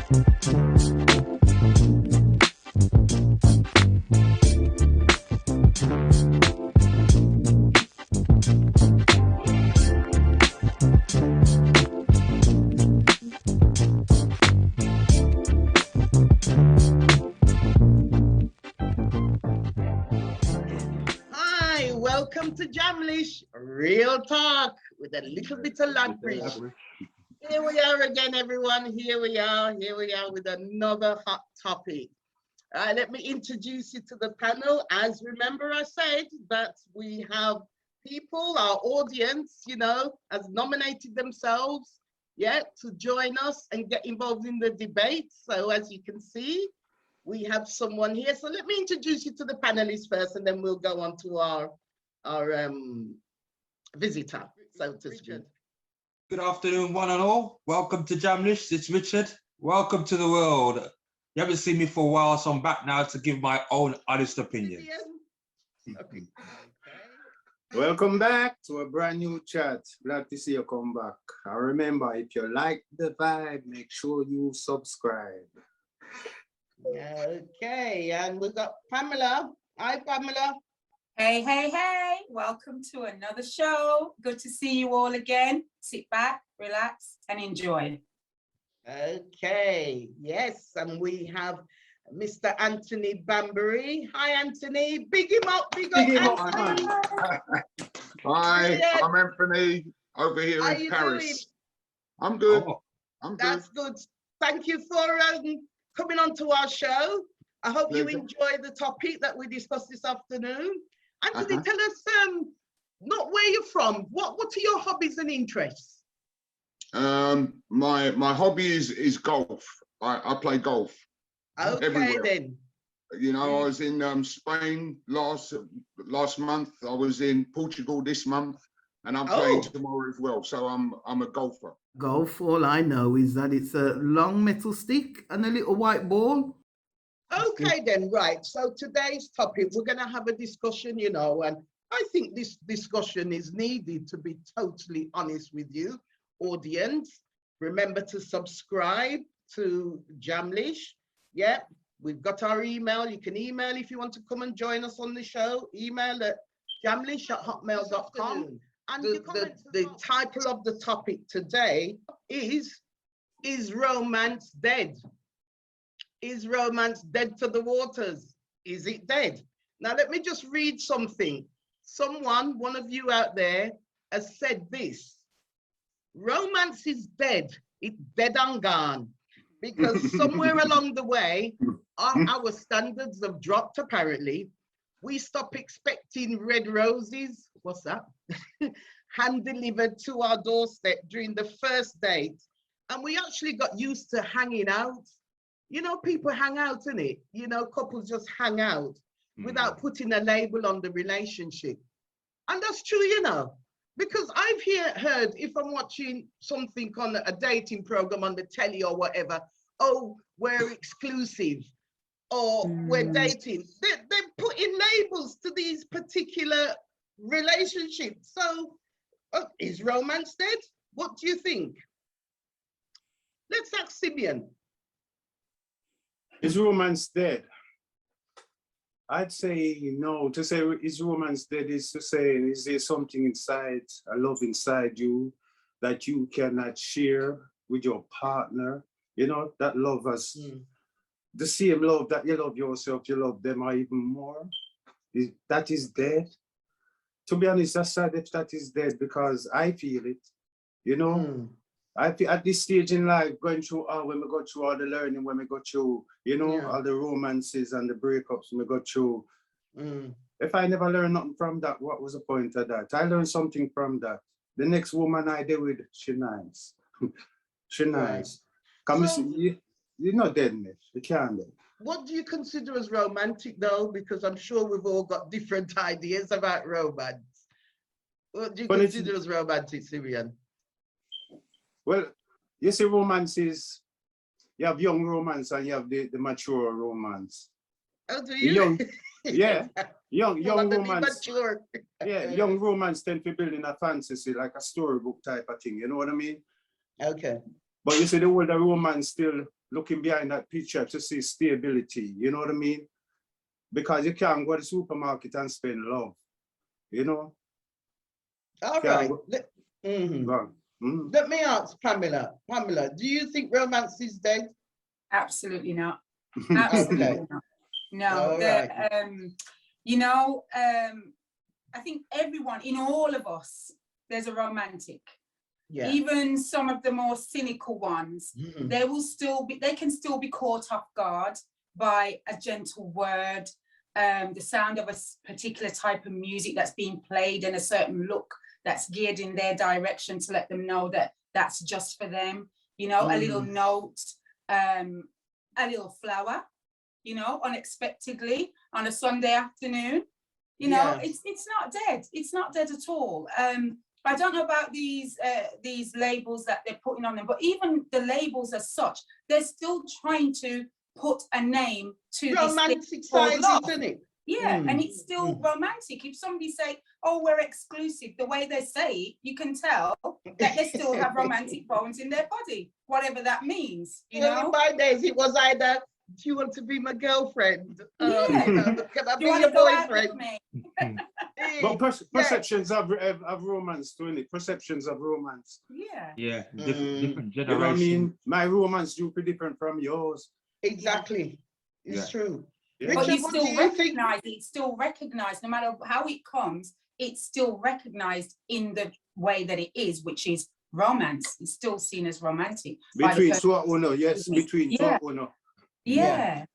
Hi, welcome to Jamlish, real talk with a little bit of Labrish. Here we are again, everyone. Here we are with another hot topic. Let me introduce you to the panel. As remember, I said that we have people, our audience, you know, has nominated themselves, to join us and get involved in the debate. So as you can see, we have someone here. So let me introduce you to the panelists first, and then we'll go on to our visitor, so to speak. Good afternoon, one and all. Welcome to Jamlish. It's Richard. Welcome to the world. You haven't seen me for a while, so I'm back now to give my own honest opinion. Okay. Welcome back to a brand new chat. Glad to see you come back. And remember, if you like the vibe, make sure you subscribe. Okay, and we've got Pamela. Hi, Pamela. Hey, hey, hey, welcome to another show. Good to see you all again. Sit back, relax, and enjoy. Okay, yes, and we have Mr. Anthony Bambury. Hi, Anthony. Big him up, big up, Anthony. Hi, Yeah. I'm Anthony over here How in you Paris. doing? I'm good. Oh, I'm good. That's good. Thank you for coming on to our show. I hope you Pleasure. enjoy the topic that we discussed this afternoon. Anthony, Uh-huh. tell us not where you're from. What are your hobbies and interests? My hobby is golf. I play golf. Okay, Everywhere. then. You know, I was in Spain last month. I was in Portugal this month, and I'm playing tomorrow as well. So I'm a golfer. Golf, all I know is that it's a long metal stick and a little white ball. Okay, then, right. So today's topic, we're going to have a discussion, you know, and I think this discussion is needed, to be totally honest with you, audience. Remember to subscribe to Jamlish. Yeah, we've got our email. You can email if you want to come and join us on the show. Email at jamlish@hotmail.com. And the title of the topic today is romance dead? Is romance dead to the waters? Is it dead? Now, let me just read something. One of you out there has said this: romance is dead. It's dead and gone. Because somewhere along the way, our standards have dropped, apparently. We stop expecting red roses. What's that? Hand delivered to our doorstep during the first date. And we actually got used to hanging out. You know, people hang out, innit? You know, couples just hang out without putting a label on the relationship. And that's true, you know, because I've heard, if I'm watching something on a dating program on the telly or whatever, oh, we're exclusive, or we're dating. They're putting labels to these particular relationships. So is romance dead? What do you think? Let's ask Simeon. Is romance dead? I'd say no. To say is romance dead is to say, is there something inside, a love inside you that you cannot share with your partner? You know, that love has the same love that you love yourself, you love them, or even more. That is dead. To be honest, that's sad if that is dead, because I feel it. You know, I feel at this stage in life, going through when we go through all the learning, when we go through, you know, all the romances and the breakups, when we go through. If I never learned nothing from that, what was the point of that? I learned something from that. The next woman I deal with, she nice. She nice. Come so, you're not dead, Mish. You can't dead. What do you consider as romantic, though? Because I'm sure we've all got different ideas about romance. What do you consider as romantic, Simeon? Well, you see, romance is, you have young romance and you have the mature romance. Oh, do you? Young romance. Young romance tend to build in a fantasy, like a storybook type of thing. You know what I mean? Okay. But you see, the older romance still looking behind that picture to see stability. You know what I mean? Because you can't go to the supermarket and spend love. You know? All right. Let me ask Pamela. Pamela, do you think romance is dead? Absolutely not. Absolutely Okay. not. No, All right. you know, I think everyone, in all of us, there's a romantic. Yeah. Even some of the more cynical ones, they can still be caught off guard by a gentle word, the sound of a particular type of music that's being played, and a certain look that's geared in their direction to let them know that that's just for them. You know, a little note, a little flower, you know, unexpectedly on a Sunday afternoon. You know, it's not dead. It's not dead at all. I don't know about these labels that they're putting on them, but even the labels as such, they're still trying to put a name to romantic this thing side, called isn't it? Yeah, and it's still romantic. If somebody say, "Oh, we're exclusive," the way they say it, you can tell that they still have romantic bones in their body, whatever that means. You know, in my days it was either, "Do you want to be my girlfriend? Yeah. You know, can I do be you want your to go out boyfriend?" with me? But perceptions of romance, doing it. Perceptions of romance. Yeah. Yeah, different You know what I generations. mean? My romance will be different from yours. Exactly. It's true. Yeah. But Richard, you what still do you think? recognize it, it's still recognized, no matter how it comes, it's still recognized in the way that it is, which is romance. It's still seen as romantic. Between two or yes, between two or Yeah.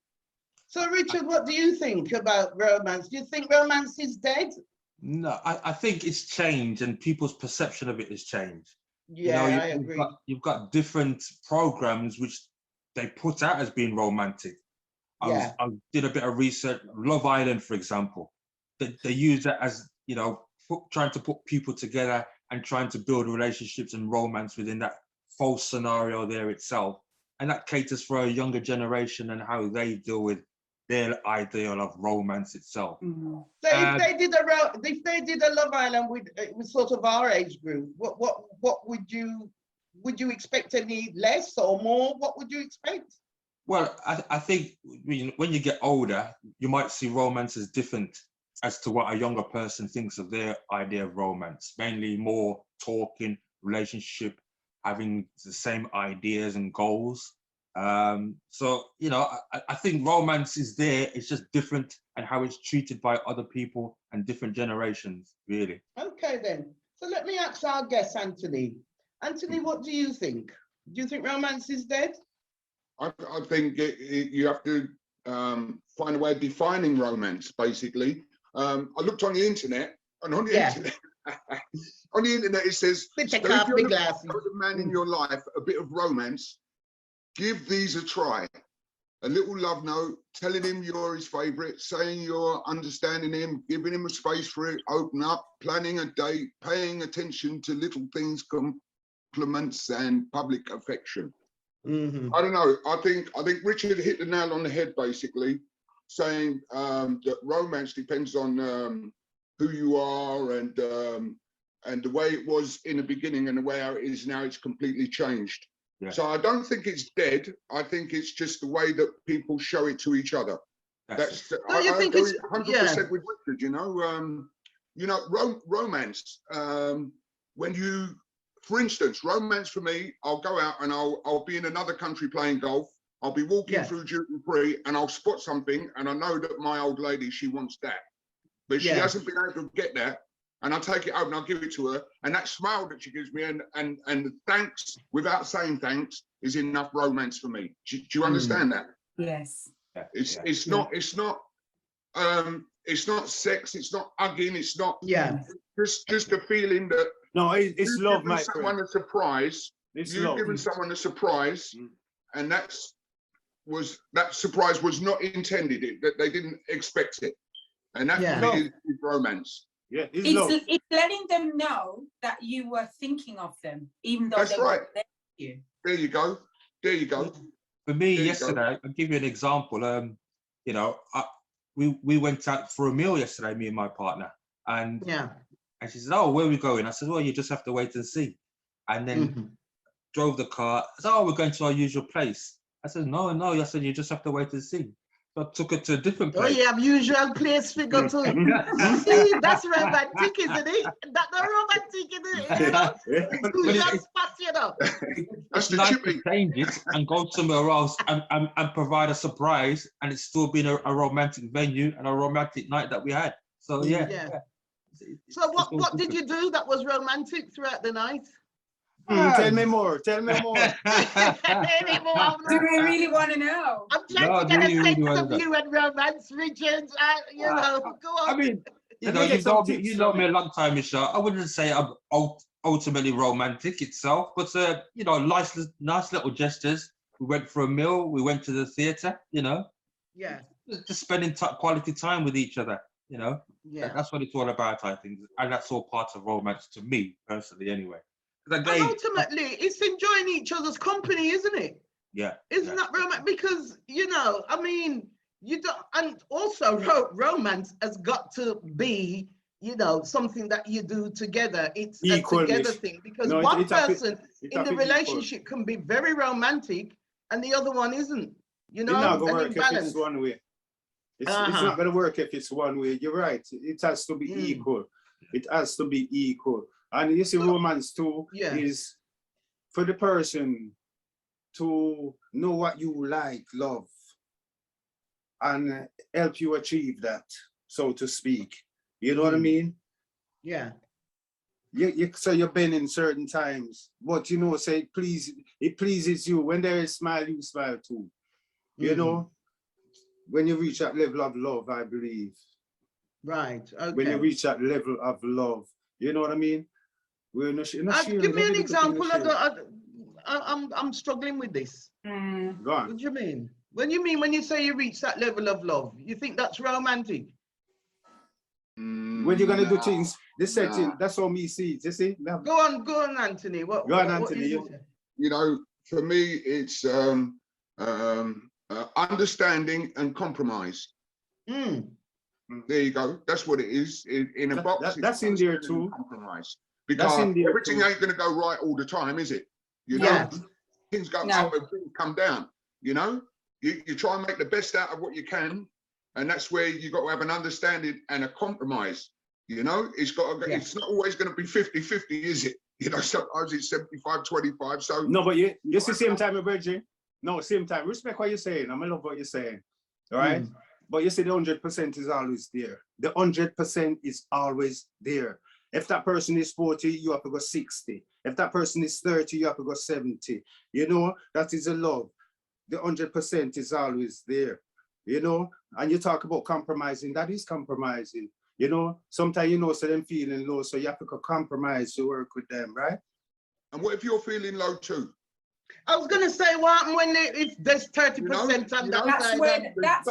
So Richard, what do you think about romance? Do you think romance is dead? No, I think it's changed, and people's perception of it has changed. Yeah, I agree. You've got different programs which they put out as being romantic. I did a bit of research. Love Island, for example, they use that as, you know, trying to put people together and trying to build relationships and romance within that false scenario there itself, and that caters for a younger generation and how they deal with their ideal of romance itself. Mm-hmm. So if they did a Love Island with sort of our age group, what would you expect? Any less or more? What would you expect? Well, I think when you get older, you might see romance as different as to what a younger person thinks of their idea of romance. Mainly more talking, relationship, having the same ideas and goals. So, you know, I think romance is there. It's just different, and how it's treated by other people and different generations, really. Okay, then. So let me ask our guest, Anthony. Anthony, what do you think? Do you think romance is dead? I think you have to find a way of defining romance, basically. I looked on the internet, and on the internet it says, so if you're looking for the man in your life, a bit of romance, give these a try. A little love note, telling him you're his favourite, saying you're understanding him, giving him a space for it, open up, planning a date, paying attention to little things, compliments and public affection. I don't know. I think Richard hit the nail on the head, basically, saying that romance depends on who you are and the way it was in the beginning and the way it is now. It's completely changed. Yeah. So I don't think it's dead. I think it's just the way that people show it to each other. That's I agree 100% with Richard. You know, romance. When you For instance, romance for me, I'll go out and I'll be in another country playing golf. I'll be walking through duty free and I'll spot something and I know that my old lady, she wants that. But she hasn't been able to get that. And I'll take it home and I'll give it to her. And that smile that she gives me and the thanks without saying thanks is enough romance for me. Do you understand that? Yes. It's not sex, it's not hugging, it's not just a feeling that it's love, my friend. Someone a surprise. You've given someone a surprise, and that surprise was not intended. That they didn't expect it, and that for me is romance. Yeah, it's letting them know that you were thinking of them, even though they weren't there with you. There you go. There you go. For me, yesterday, I'll give you an example. You know, we went out for a meal yesterday, me and my partner, and she said, "Oh, where are we going?" I said, "Well, you just have to wait and see." And then drove the car. I said, "Oh, we're going to our usual place." I said, no, no. I said, you just have to wait and see. So I took it to a different Oh, place. you have usual place figure too. You see, that's romantic, isn't it? That's the romantic, isn't it? You know? Usual spot, you know. That's It's the nice chippy. to change it and go somewhere else and provide a surprise, and it's still been a romantic venue and a romantic night that we had. So yeah. Yeah. It's So all what did different. you do that was romantic throughout the night? Tell me more. Tell me more. Any more? Do we really want to know? I'm trying No, to get really, a really sense well of done. you and romance, Richard. You know, go on. I mean, you Let know, me get some tips you know from me a you. long time, Michelle. I wouldn't say I'm ultimately romantic itself, but you know, nice little gestures. We went for a meal. We went to the theatre. You know, Yeah, just spending quality time with each other. You know, yeah. that's what it's all about, I think, and that's all part of romance to me personally, anyway. 'Cause And again, ultimately, it's enjoying each other's company, isn't it? yeah, Isn't that romance? Because, you know, I mean, you don't, and also romance has got to be, you know, something that you do together. It's Equal, a together Mish. thing, because No, one it have to- person it in have the to be equal. relationship can be very romantic and the other one isn't, you It's know, not gonna an work if imbalance. it's one way. It's Uh-huh. not gonna work if it's one way. You're right. It has to be equal. It has to be equal. And you see, romance too Yeah. is for the person to know what you like, love, and help you achieve that, so to speak. You know what I mean? Yeah. So you've been in certain times, but you know, say it pleases you. When there is smile, you smile too. You know, when you reach that level of love, I believe. Right. Okay. When you reach that level of love, you know what I mean? We're not sharing Give me an every little thing example. we share. I'm struggling with this. Go What on. do you mean? When you say you reach that level of love, you think that's romantic? When you're gonna do things, this setting, that's how me see it. You see? Go on, Anthony. Go on, Anthony. You know, for me, it's understanding and compromise. There you go. That's what it is. In a box, that's in there too. Compromise. Because everything ain't going to go right all the time, is it? You know, things go up and things come down. You know, you try and make the best out of what you can, and that's where you got to have an understanding and a compromise. You know, it's got to, it's not always going to be 50-50, is it? You know, sometimes it's 75-25. So no, but you see, same time, Virgin. No, same time. Respect what you're saying. I love what you're saying. All right. But you see, the 100% is always there. The 100% is always there. If that person is 40, you have to go 60. If that person is 30, you have to go 70. You know, that is a love. The 100% is always there. You know, and you talk about compromising, that is compromising. You know, sometimes, you know, so them feeling low, so you have to compromise to work with them, right? And what if you're feeling low too? I was gonna say, what when if there's 30% on that side?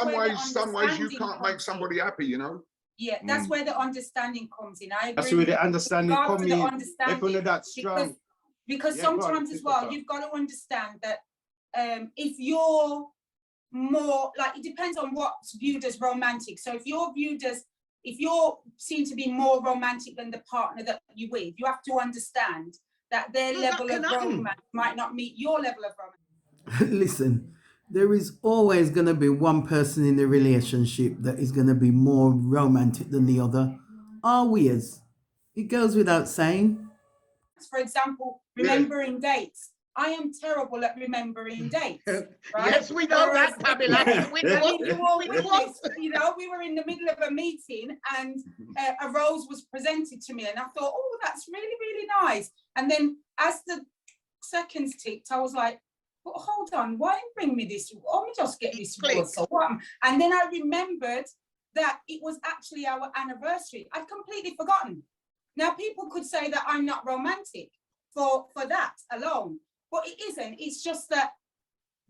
Some ways you can't make somebody happy, you know. Yeah, that's where the understanding comes in. I agree. That's where the understanding comes in. Understanding, that strong. Because sometimes as well, you've got to understand that if you're more like, it depends on what's viewed as romantic. So if you're seen to be more romantic than the partner that you're with, you have to understand that their level of romance might not meet your level of romance. Listen, there is always going to be one person in the relationship that is going to be more romantic than the other. Always. It goes without saying. For example, remembering dates. I am terrible at remembering dates. Right? Yes, we know that, Pamela. You know, we were in the middle of a meeting and a rose was presented to me and I thought, oh, that's really, really nice. And then as the seconds ticked, I was like, but hold on, why didn't you bring me this? Let me just get this rose. And then I remembered that it was actually our anniversary. I'd completely forgotten. Now, people could say that I'm not romantic for that alone, but it isn't. It's just that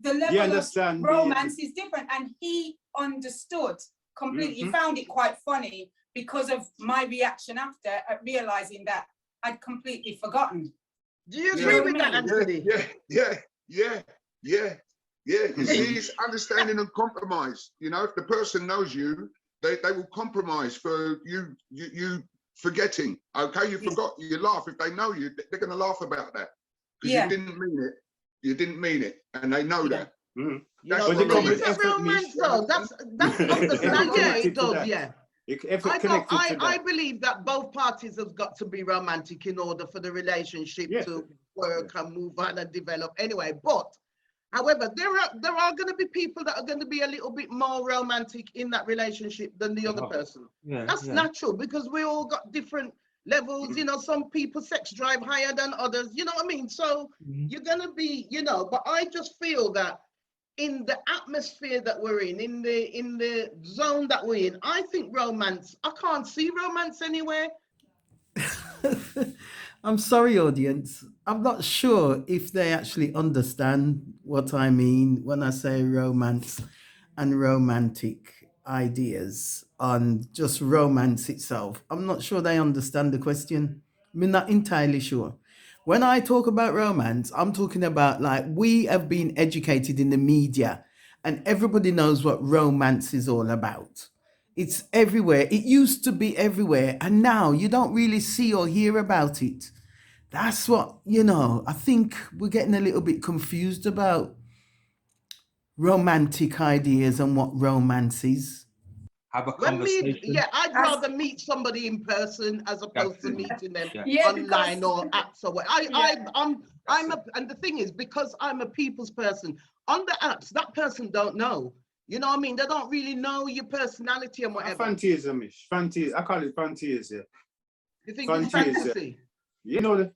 the level of romance is different, and he understood completely. He found it quite funny because of my reaction after realizing that I'd completely forgotten. Do you agree with that, Anthony? Yeah. You see, it's understanding and compromise. You know, if the person knows you, they will compromise for you forgetting. Okay, you forgot, you laugh. If they know you, they're going to laugh about that because you didn't mean it. You didn't mean it, and they know that. That's but the it's romance. a romance, though. That's understand. Yeah, it does. Yeah. I believe that both parties have got to be romantic in order for the relationship to work and move on and develop. Anyway, but however, there are going to be people that are going to be a little bit more romantic in that relationship than the other person. That's natural because we all got different levels. You know, some people sex drive higher than others. You know what I mean? So you're going to be, you know. But I just feel that in the atmosphere that we're in the zone that we're in, I think romance, I can't see romance anywhere. I'm sorry, audience. I'm not sure if they actually understand what I mean when I say romance and romantic ideas on just romance itself. I'm not sure they understand the question. I'm not entirely sure. When I talk about romance, I'm talking about like we have been educated in the media and everybody knows what romance is all about. It's everywhere. It used to be everywhere. And now you don't really see or hear about it. That's what, you know, I think we're getting a little bit confused about romantic ideas and what romance is. Have a conversation. I'd rather meet somebody in person as opposed to meeting them Yeah, online or apps or what. And the thing is, because I'm a people's person, on the apps, that person don't know. You know what I mean? They don't really know your personality and whatever. Fantasy, Mish. Fantasy. I call it fantasy. You think it's fantasy? You know,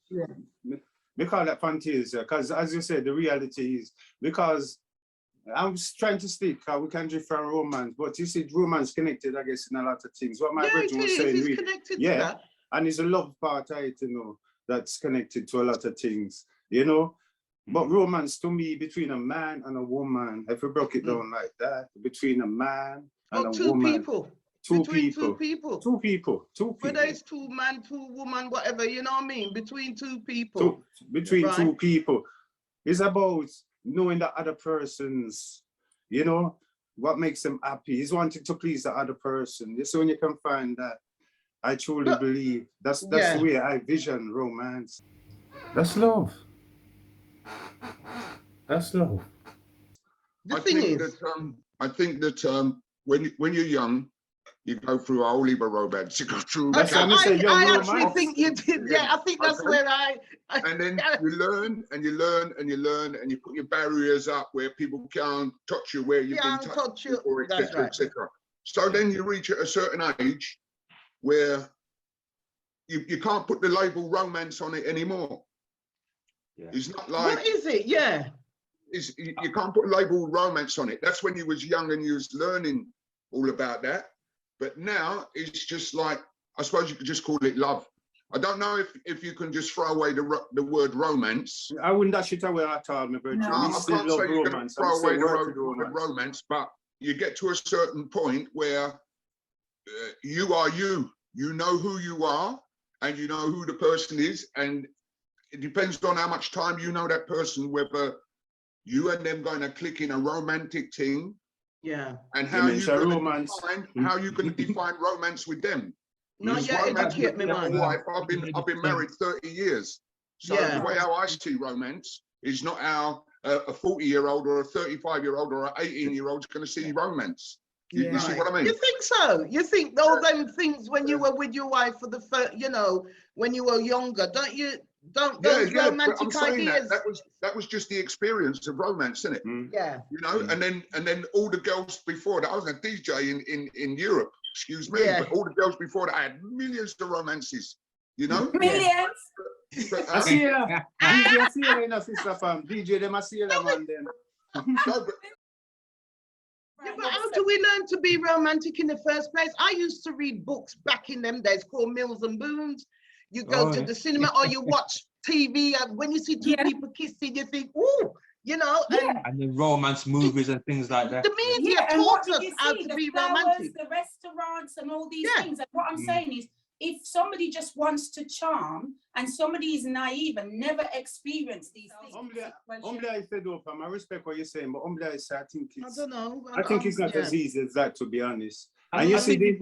we call that fantasy because, as you said, the reality is because I'm trying to speak how we can drift from romance, but you see, romance connected, I guess, in a lot of things. What my brother was saying, it's connected to that. And it's a love part, you know, that's connected to a lot of things, you know. But romance to me, between a man and a woman, if we broke it down like that, between a man and a woman. Two people. Whether it's two man, two woman, whatever, you know what I mean? Between two people. Two people. It's about knowing the other person's, you know, what makes them happy. He's wanting to please the other person. So when you can find that, I truly believe that's the way I vision romance. That's love. That's love. I think that when you're young, you go through a whole heap of romance. You go through. I actually think you did. Yeah, I think that's where and then you learn and you learn and you learn and you put your barriers up where people can't touch you where you've been touched before, etc., etc. So then you reach at a certain age where you can't put the label romance on it anymore. Yeah. It's not like. What is it? Yeah. You can't put a label romance on it. That's when you was young and you was learning all about that. But now it's just like, I suppose you could just call it love. I don't know if you can just throw away the word romance. I wouldn't dash it away at all, my brother. No, I can't say you're going to throw away the word romance, but you get to a certain point where you are you. You know who you are and you know who the person is. And it depends on how much time you know that person, whether you and them going to click in a romantic thing. Yeah. And how you going to define romance with them? No, educate me, man. I've been married 30 years. So the way how I see romance is not how a 40-year-old or a 35-year-old or an 18-year-old is going to see romance. You see what I mean? You think so? You think all them things when you were with your wife for the first, you know, when you were younger, don't you? Those romantic ideas. That was just the experience of romance, isn't it? Yeah. You know, and then all the girls before that, I was a DJ in Europe, excuse me, but all the girls before that, I had millions of romances, you know? Millions. I see you. I see you in a sister fam. DJ them I see you man them. But how do we learn to be romantic in the first place? I used to read books back in them days called Mills and Boons. You go to the cinema or you watch TV, and when you see two people kissing, you think, ooh, you know. And the romance movies and things like that. The media taught us how to be romantic. The restaurants and all these things. And what I'm saying is, if somebody just wants to charm and somebody is naive and never experienced these things. Humbly I said, I respect what you're saying, but humbly I say, I think it's. I don't know. I think it's not as easy as that, to be honest. And you see the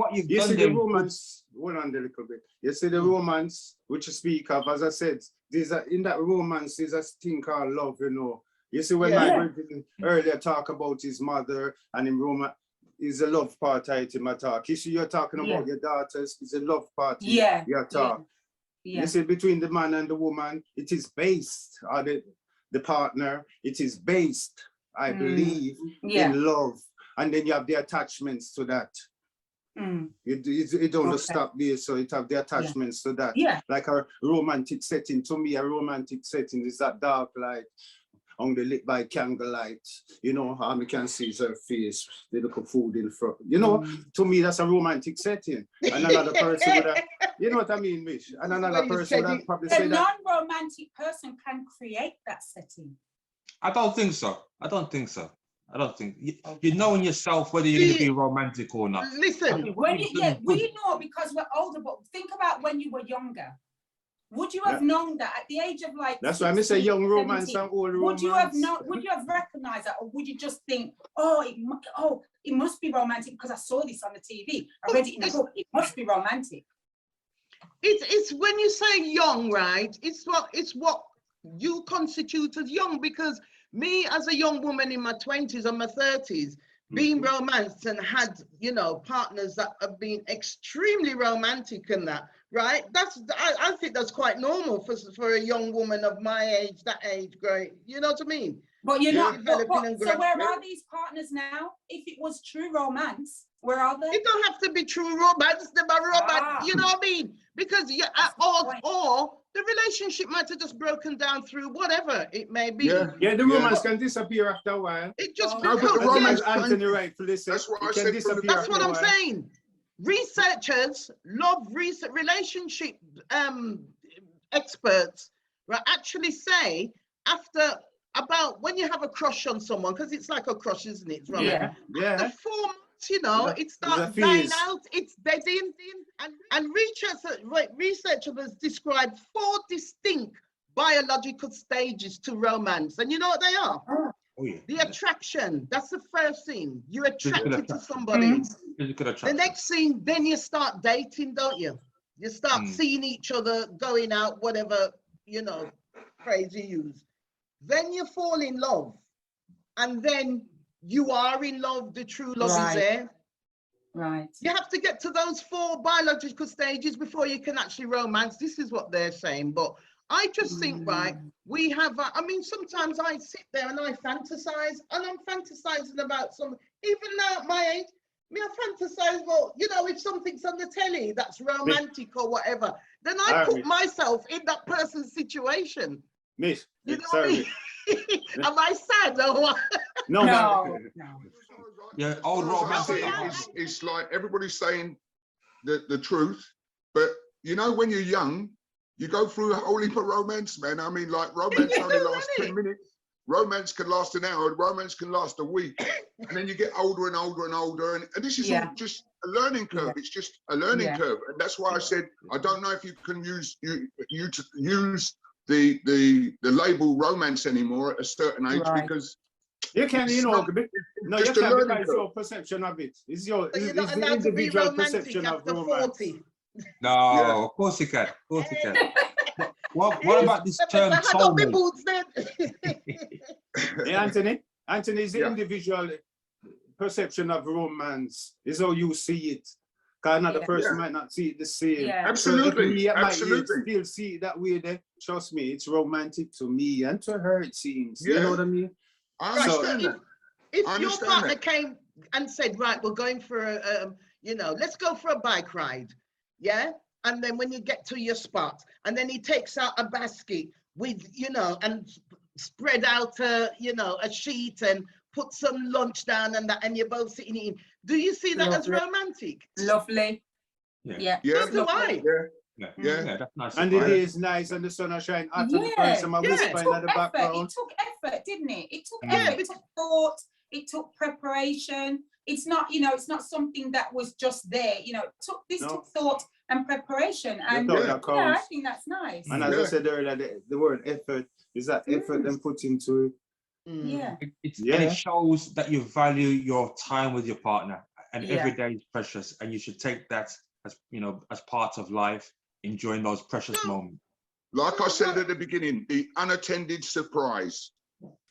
romance. Hold on a little bit. You see the romance, which you speak of, as I said, in that romance is a thing called love, you know. You see, when Yeah. my brother earlier talk about his mother and in Roma, is a love part item I talk. You see, you're talking about your daughters, it's a love party. Yeah. You talk. Yeah. You see, between the man and the woman, it is based, or the partner, it is based, I believe, in love. And then you have the attachments to that. It don't just stop there, so it have the attachments to that. Yeah. Like a romantic setting. To me, a romantic setting is that dark light, only lit by candlelight. You know, how we can see her face, the little food in front. You know, to me, that's a romantic setting. And another person would have, you know what I mean, Mish? And another person would have probably A say that. non-romantic person can create that setting. I don't think so. I don't think so. I don't think you know in yourself whether you're going to be romantic or not. Listen, When you, we know because we're older, but think about when you were younger. Would you have known that at the age of like? That's why I say young romance and old romance. Would you have known? Would you have recognized that, or would you just think, oh, it must be romantic because I saw this on the TV. I read it in a book. It must be romantic. It's when you say young, right? It's what you constitute as young, because me as a young woman in my 20s and my 30s, being romanced and had, you know, partners that have been extremely romantic and that, right? I think that's quite normal for a young woman of my age, that age, great. You know what I mean? But you're not. Developing So where are these partners now? If it was true romance, where are they? It don't have to be true romance, you know what I mean? Because or the relationship might have just broken down through whatever it may be. Yeah, the romance can disappear after a while. It just No, but the romance, Anthony rightfully said, that's what I can said. disappear That's after what a I'm while. saying. Researchers, relationship experts, right, actually say after about when you have a crush on someone, because it's like a crush, isn't it? Right? Yeah. After 4 months, you know, it starts dying out, it's deading, and researchers has described 4 distinct biological stages to romance, and you know what they are? Oh, yeah. The attraction, that's the first thing. You're Physical attracted to attraction. somebody. Physical The attraction. next thing, then you start dating, don't you? You start seeing each other, going out, whatever, you know, phrase you use. Then you fall in love, and then you are in love, the true love is there. Right. You have to get to those 4 biological stages before you can actually romance. This is what they're saying, but I just think, right, we have, I mean, sometimes I sit there and I fantasize, and I'm fantasizing about even now at my age, I fantasize, well, you know, if something's on the telly that's romantic or whatever, then I put myself in that person's situation. Miss, You know what I mean? Am I sad or what? No. Yeah, old romantic. It's like everybody's saying the truth, but you know, when you're young, you go through a whole heap of romance, man. I mean, like, romance only lasts 10 minutes. Romance can last an hour. Romance can last a week. And then you get older and older and older. And this is all just a learning curve. It's just a learning curve. And that's why I said, I don't know if you can use the label romance anymore at a certain age, because you can, you know, no, you can, because it's your perception of it. It's the individual perception of romance. 40. No, of course you can. Of course you can. What about this term soulmate? Yeah, Anthony, is the individual perception of romance. Is how you see it. Because another person might not see it the same. Yeah. Absolutely. So absolutely. Still see it that way, then trust me, it's romantic to me and to her, it seems. You know what I mean? I understand that. If your partner came and said, right, we're going for a, you know, let's go for a bike ride. Yeah. And then when you get to your spot, and then he takes out a basket with, you know, and spread out you know, a sheet and put some lunch down and that, and you're both sitting eating. Do you see that as romantic? Lovely. Yeah. So do I. Yeah, that's nice. And the day is nice and the sun is shining. After the person, It took effort, didn't it? It took effort. It took thought. It took preparation. It's not, you know, it's not something that was just there. You know, took thought and prepreration. And I think that's nice. And as I said earlier, the word effort is that effort and put into it. Yeah. And it shows that you value your time with your partner, and every day is precious, and you should take that as, you know, as part of life, enjoying those precious moments. Like I said at the beginning, the unattended surprise.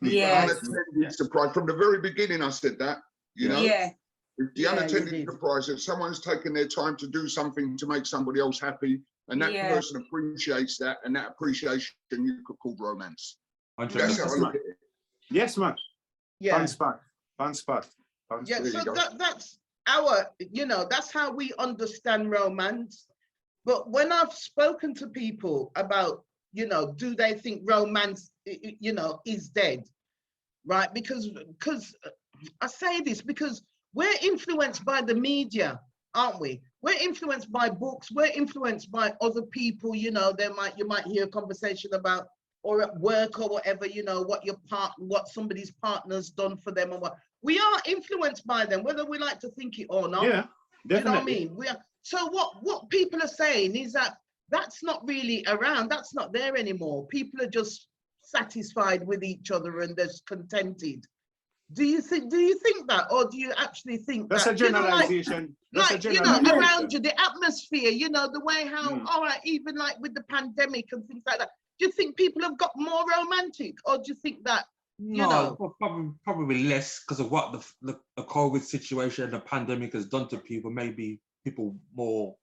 The Yes. unattended surprise. From the very beginning, I said that, you know. Yeah. It's the Yeah, you unattended did. surprise that someone's taken their time to do something to make somebody else happy, and that Yeah. person appreciates that, and that appreciation you could call romance. That's how I 100%. look at it. Yes, man. Yeah. Fun spot. Fun spot. Fun Yeah, spot. so that's our, that's how we understand romance. But when I've spoken to people about, do they think romance, is dead, right? Because I say this because we're influenced by the media, aren't we? We're influenced by books. We're influenced by other people. You might hear a conversation about, or at work or whatever, what somebody's partner's done for them or what. We are influenced by them, whether we like to think it or not. Yeah, definitely. You know what I mean? We are. So what people are saying is that that's not really around. That's not there anymore. People are just satisfied with each other and they're contented. Do you think that, or do you actually think That's that, a generalization. around you, the atmosphere, the way how, all right, even like with the pandemic and things like that, do you think people have got more romantic, or do you think that, No, probably less because of what the COVID situation and the pandemic has done to people. Maybe people more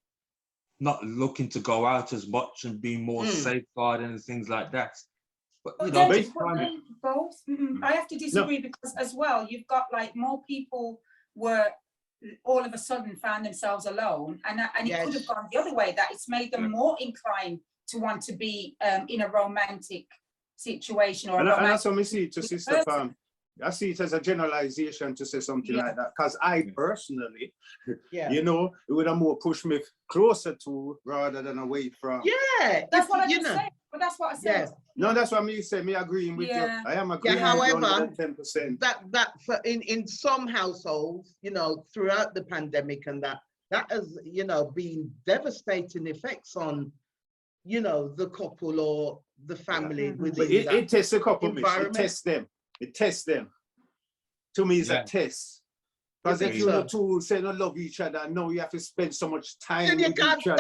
not looking to go out as much and being more safeguarded and things like that. But both. I have to disagree because as well, you've got like more people were all of a sudden found themselves alone, and it could have gone the other way, that it's made them more inclined to want to be in a romantic situation or and that's romantic. what we see it to Sister Pam. I see it as a generalization to say something like that, because I personally, it would have more pushed me closer to rather than away from. Yeah, that's what I just said. But that's what I said. Yeah. No, that's what me say. Me agreeing with you. I am agreeing with you however, 110%. That for in some households, throughout the pandemic and that has, been devastating effects on, the couple or the family within that it tests a couple, Mish. environment. It tests them. To me, it's a test. Because if you two say don't love each other, no, you have to spend so much time with each other.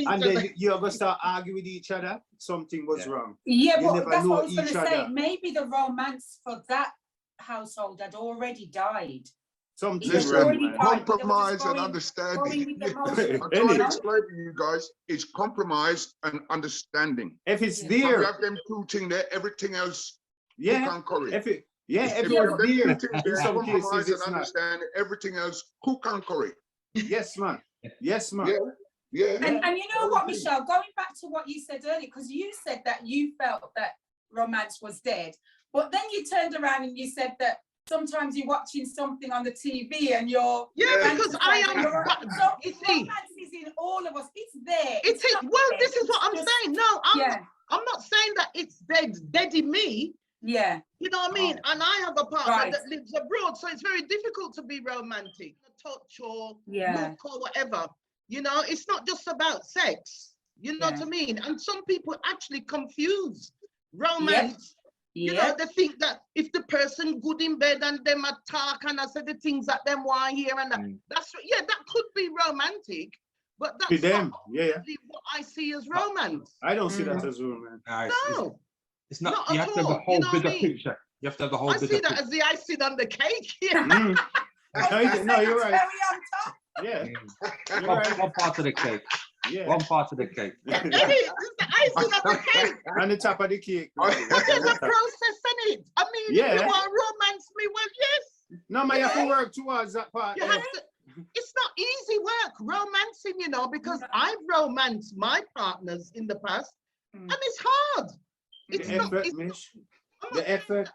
And then you're going to start arguing with each other, something was wrong. Yeah, but that's what I was going to say. Maybe the romance for that household had already died. Compromise and understanding. I'm trying to explain to you guys, it's compromise and understanding. If it's there. You have them two things there, everything else, if it's there, compromise and understanding, everything else, cook and curry. Yes, man. Yes, man. Yeah. And you know what, Michelle, going back to what you said earlier, because you said that you felt that romance was dead, but then you turned around and you said that sometimes you're watching something on the TV and you're because I am. Romance is in all of us. It's there. It is. Well, this is what I'm saying. No, I'm not saying that it's dead in me. Yeah. You know what I mean? And I have a partner that lives abroad, so it's very difficult to be romantic, touch or look or whatever. It's not just about sex. You know what I mean? And some people actually confuse romance. They think that if the person good in bed and them talk and I say the things that them want here and that, that could be romantic, but that's not what I see as romance. I don't see that as romance. No. It's not. Not you at have to have the all. whole You know what bigger I mean? picture. You have to have the whole bigger I see that picture. as the icing on the cake. No, you're right. Very on top. Yeah. One part of the cake. Yeah. One part of the cake. It is. It's the icing on the cake. On the top of the cake. But there's a process in it. I mean, if you want to romance me, well, yes. No, man, you have to work towards that part. You have to. It's not easy work, romancing, because I've romanced my partners in the past, and it's hard. It's the effort, Mish. The effort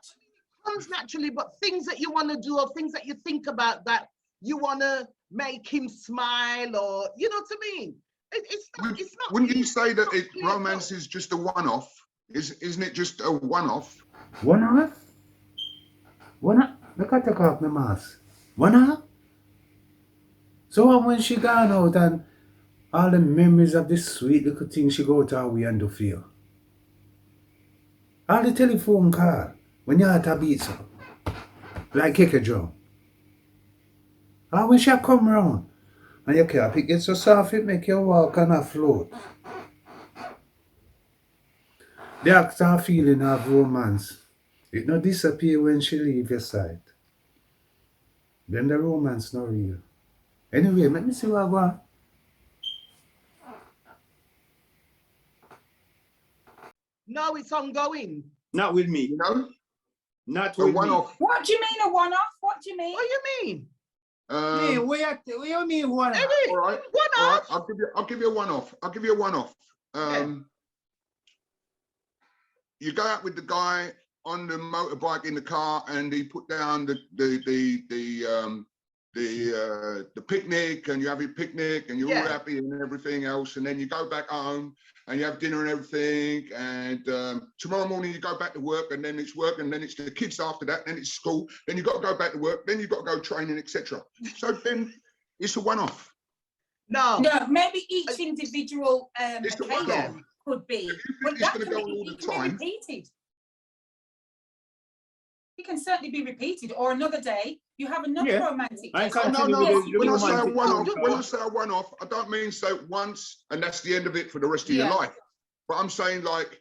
comes naturally, but things that you want to do or things that you think about that you want to make him smile, or you know what I mean. It's not. Wouldn't you say that romance is just a one-off? Isn't it just a one-off? One-off? One-off? Look at take off my mask. One-off? So when she gone out and all the memories of this sweet little thing she go to her way and do for you. All the telephone call when you had to beat so. Like kick a drum. And when she come round and you can't pick it so soft it make you walk on a float. The actual feeling of romance It not disappear when she leave your side. Then the romance not real. Anyway, let me see what I want. No, it's ongoing. Not with me. You know, Not a with me. one-off. What do you mean a one-off? What do you mean? What do you mean? Me, what you mean one? Hey, All right, one all right. off. I'll give you a one-off. I'll give you a one-off. You go out with the guy on the motorbike in the car, and he put down the picnic, and you have your picnic, and you're all happy and everything else, and then you go back home and you have dinner and everything, and tomorrow morning you go back to work, and then it's work, and then it's the kids after that, then it's school, then you've got to go back to work, then you've got to go training, etc. So then it's a one-off. No. No, maybe each individual It's a occasion one-off. could be. If you think But it's that gonna can go be, all the it can be time. repeated. It can certainly be repeated. Or another day, you have another romantic I day. can't No, continue no. with the When I say a romantic one-off, phone when I call. say a one-off, I don't mean say it once and that's the end of it for the rest of your life. But I'm saying like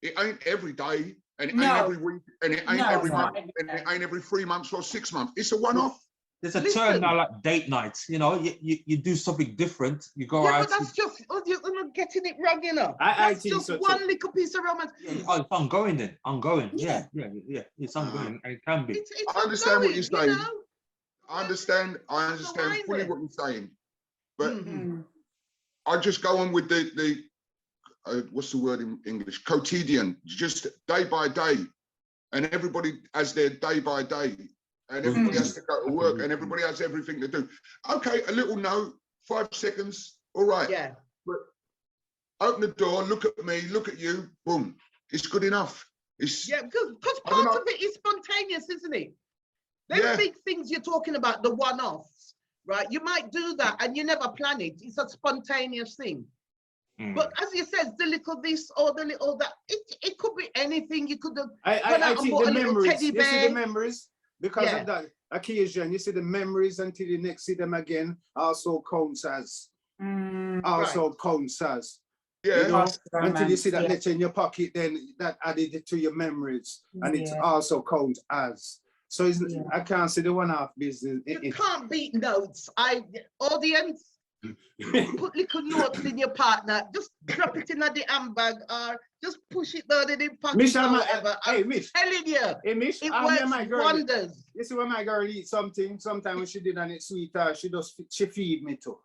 it ain't every day, and it ain't every week, and it ain't every month, and it ain't every 3 months or 6 months. It's a one-off. There's a term now like date nights. You know, you do something different. You go out. But that's just you're getting it wrong, you know. I That's think just so, one too. little piece of romance. Oh, it's ongoing then. Ongoing. Yeah. Yeah. It's ongoing. And it can be. It's I understand what ongoing, you're saying. You know? I understand why fully then? what you're saying, but Mhm. I just go on with the what's the word in English? Quotidian, just day by day, and everybody has their day by day, and everybody has to go to work, and everybody has everything to do. Okay, a little note, 5 seconds, all right. Yeah. But open the door, look at me, look at you, boom, it's good enough. It's Because I don't part know. of it is spontaneous, isn't it? Them big things you're talking about, the one-offs, right? You might do that and you never plan it. It's a spontaneous thing. But as you said, the little this or the little that, it could be anything. You could have gone out and think bought the a little memories, teddy you see bear. the memories, because of that occasion, you see the memories until you next see them again, also counts as, counts as. Yeah. You know, until you see that Yeah. letter in your pocket, then that added it to your memories, and it also counts as. So it's, I can't see the one-off business. You can't beat notes. Audience, put little notes in your partner. Just drop it in the handbag or just push it down in the pocket Mish, or whatever. hey, I'm Mish. telling you, Hey, Mish, it my works girl, wonders. you see when my girl eat something, sometimes when she did and it's sweet, she feed me too.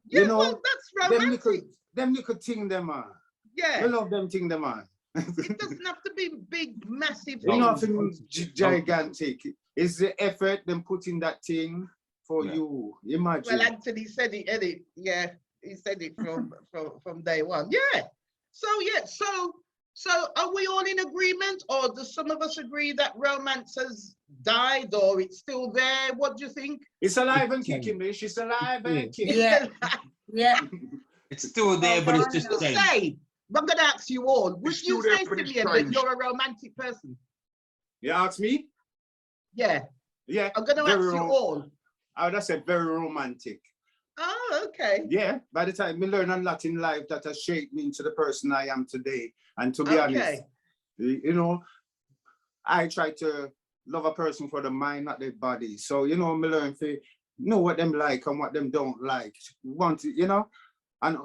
Yeah, You know, well, that's romantic. them little thing them on. Yeah. I love them thing them on. It doesn't have to be big, massive It's things. nothing gigantic. It's the effort them putting that thing for you. Imagine. Well, Anthony said it, Eddie. Yeah, he said it from day one. Yeah. So are we all in agreement, or do some of us agree that romance has died, or it's still there? What do you think? It's alive and kicking, Mish. It's alive and kicking. Yeah. It's still there, but it's just To changed. say, I'm going to ask you all. Would It's you still there, say, but it's Simeon, that changed. you're a romantic person? You ask me? Yeah. Yeah. I'm going to ask you all. I would have said very romantic. Oh, okay. Yeah. By the time we learn a lot in life that has shaped me into the person I am today. And to be honest, you know, I try to love a person for the mind, not their body. So, you know, me learn to know what them like and what them don't like. Want to, you know, and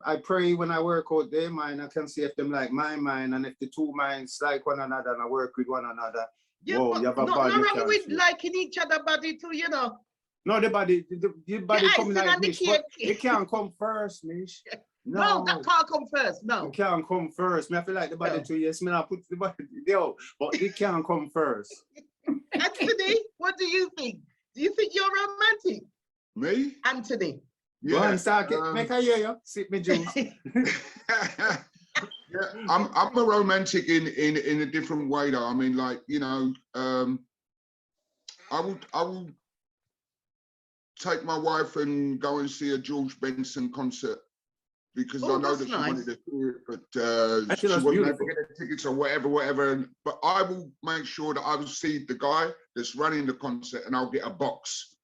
I pray when I work out their mind, I can see if them like my mind, and if the two minds like one another and I work with one another. Yeah, whoa, but you have a not body. wrong with liking each other body too, you know. No, the body coming icing like on the Mish, cake. but it can't come first, Mish. No, that can't come first. No. It can't come first. Me, I feel like the body too, yes, me I put the body there, but it can't come first. Anthony, what do you think? Do you think you're romantic? Me? Anthony. Go on, start it. Make I hear you. Sip me juice. Yeah, I'm a romantic in a different way though. I mean, like, you know, I will take my wife and go and see a George Benson concert because I know that she wanted to see it, but she wasn't able to get the tickets or whatever. But I will make sure that I will see the guy that's running the concert, and I'll get a box.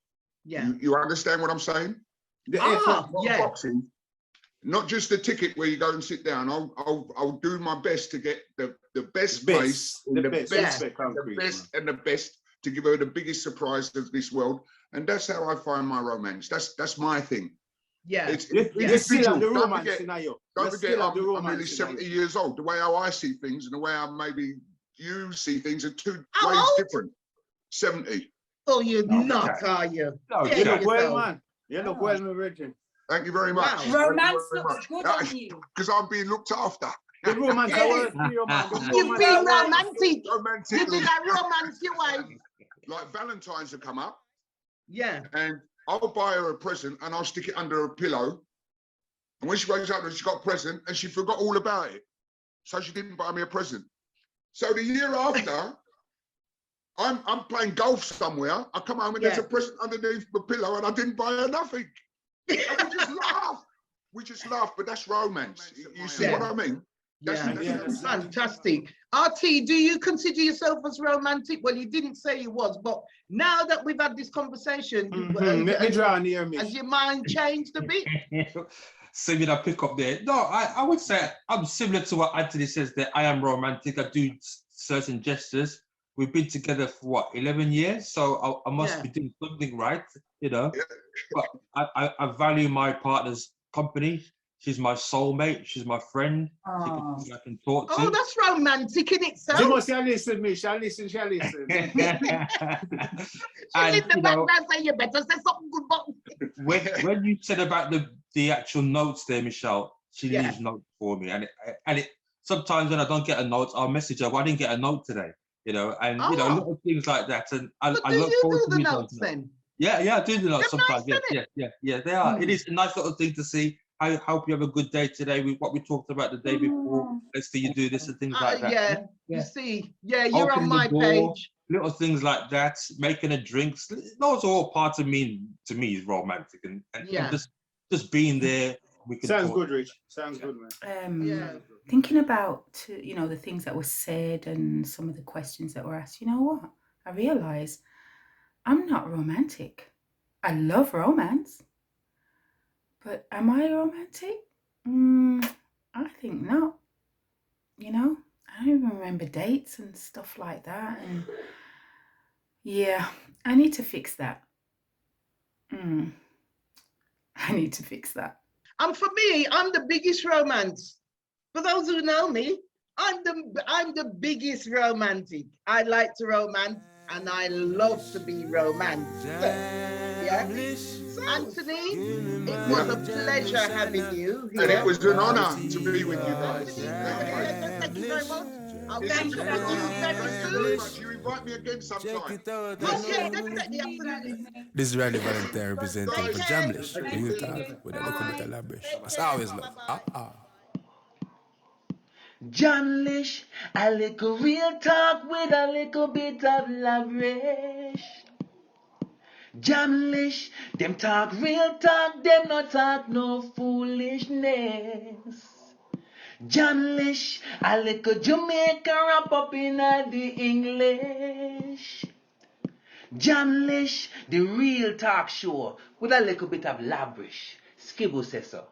Yeah. You understand what I'm saying? The effort, yeah. Boxing. not just a ticket where you go and sit down. I'll do my best to get the best place, the best and the best to give her the biggest surprise of this world. And that's how I find my romance. That's my thing. Yeah. It's You still have the don't romance forget, in you. don't forget I'm nearly 70 years old. The way how I see things and the way how maybe you see things are two ways different. 70. Oh, you're not, are you? No, Yeah, You look well, yourself. man. You look well, my virgin. Thank you very much. Wow. Romance looks good on you. Because I'm being looked after. The romance I work for you, man. You've been romantic. Romantic. You did that romance, you wife. Like Valentine's will come up Yeah. and I'll buy her a present and I'll stick it under her pillow. And when she wakes up and she got a present and she forgot all about it. So she didn't buy me a present. So the year after, I'm playing golf somewhere. I come home and there's a present underneath the pillow and I didn't buy her nothing. And we just laugh. We just laugh, but that's romance. You see what I mean? That's fantastic. RT, do you consider yourself as romantic? Well, you didn't say you was, but now that we've had this conversation, let me draw near me. has your mind changed a bit? Simeon, I pick up there. No, I would say I'm similar to what Anthony says that I am romantic. I do certain gestures. We've been together for what, 11 years? So I must be doing something right, you know. But I value my partner's company. She's my soulmate. She's my friend. I can talk to. Oh, that's romantic in itself. You must listen, Mish. Listen. She lit the back and say, you better say something good about me. When you said about the actual notes there, Michelle, she leaves notes for me. And it sometimes when I don't get a note, I'll message her, well, I didn't get a note today. You know, and you know, little things like that. And I look forward to the notes then? Yeah, I do the notes sometimes. Nice, yeah, they are. It is a nice little thing to see. I hope you have a good day today with what we talked about the day before. Let's see you do this and things like that. Yeah, you see. Yeah, you're Opening on my door, page. Little things like that, making a drink. Those are all part of me, to me, is romantic. And just being there. We can Sounds talk. good, Rich. Sounds good, man. Thinking about, you know, the things that were said and some of the questions that were asked, you know what? I realize I'm not romantic. I love romance. But am I romantic? I think not. You know, I don't even remember dates and stuff like that. And yeah, I need to fix that. I need to fix that. And for me, I'm the biggest romance. For those who know me, I'm the biggest romantic. I like to romance and I love to be romanced. Yeah. Anthony, it was a pleasure having you here. And it was an honor to be with you guys. Thank you very much. I'll catch you very soon. You invite me again sometime. Okay, definitely, absolutely. This is Riley Valentine representing for Jamlish, the youth with a little bit of Labrish. That's always love. Jamlish, a little real talk with a little bit of Labrish. Jamlish, them talk real talk, them not talk no foolishness. Jamlish, a little Jamaican wrap up in the English. Jamlish, the real talk show with a little bit of Labrish. Skibble says so.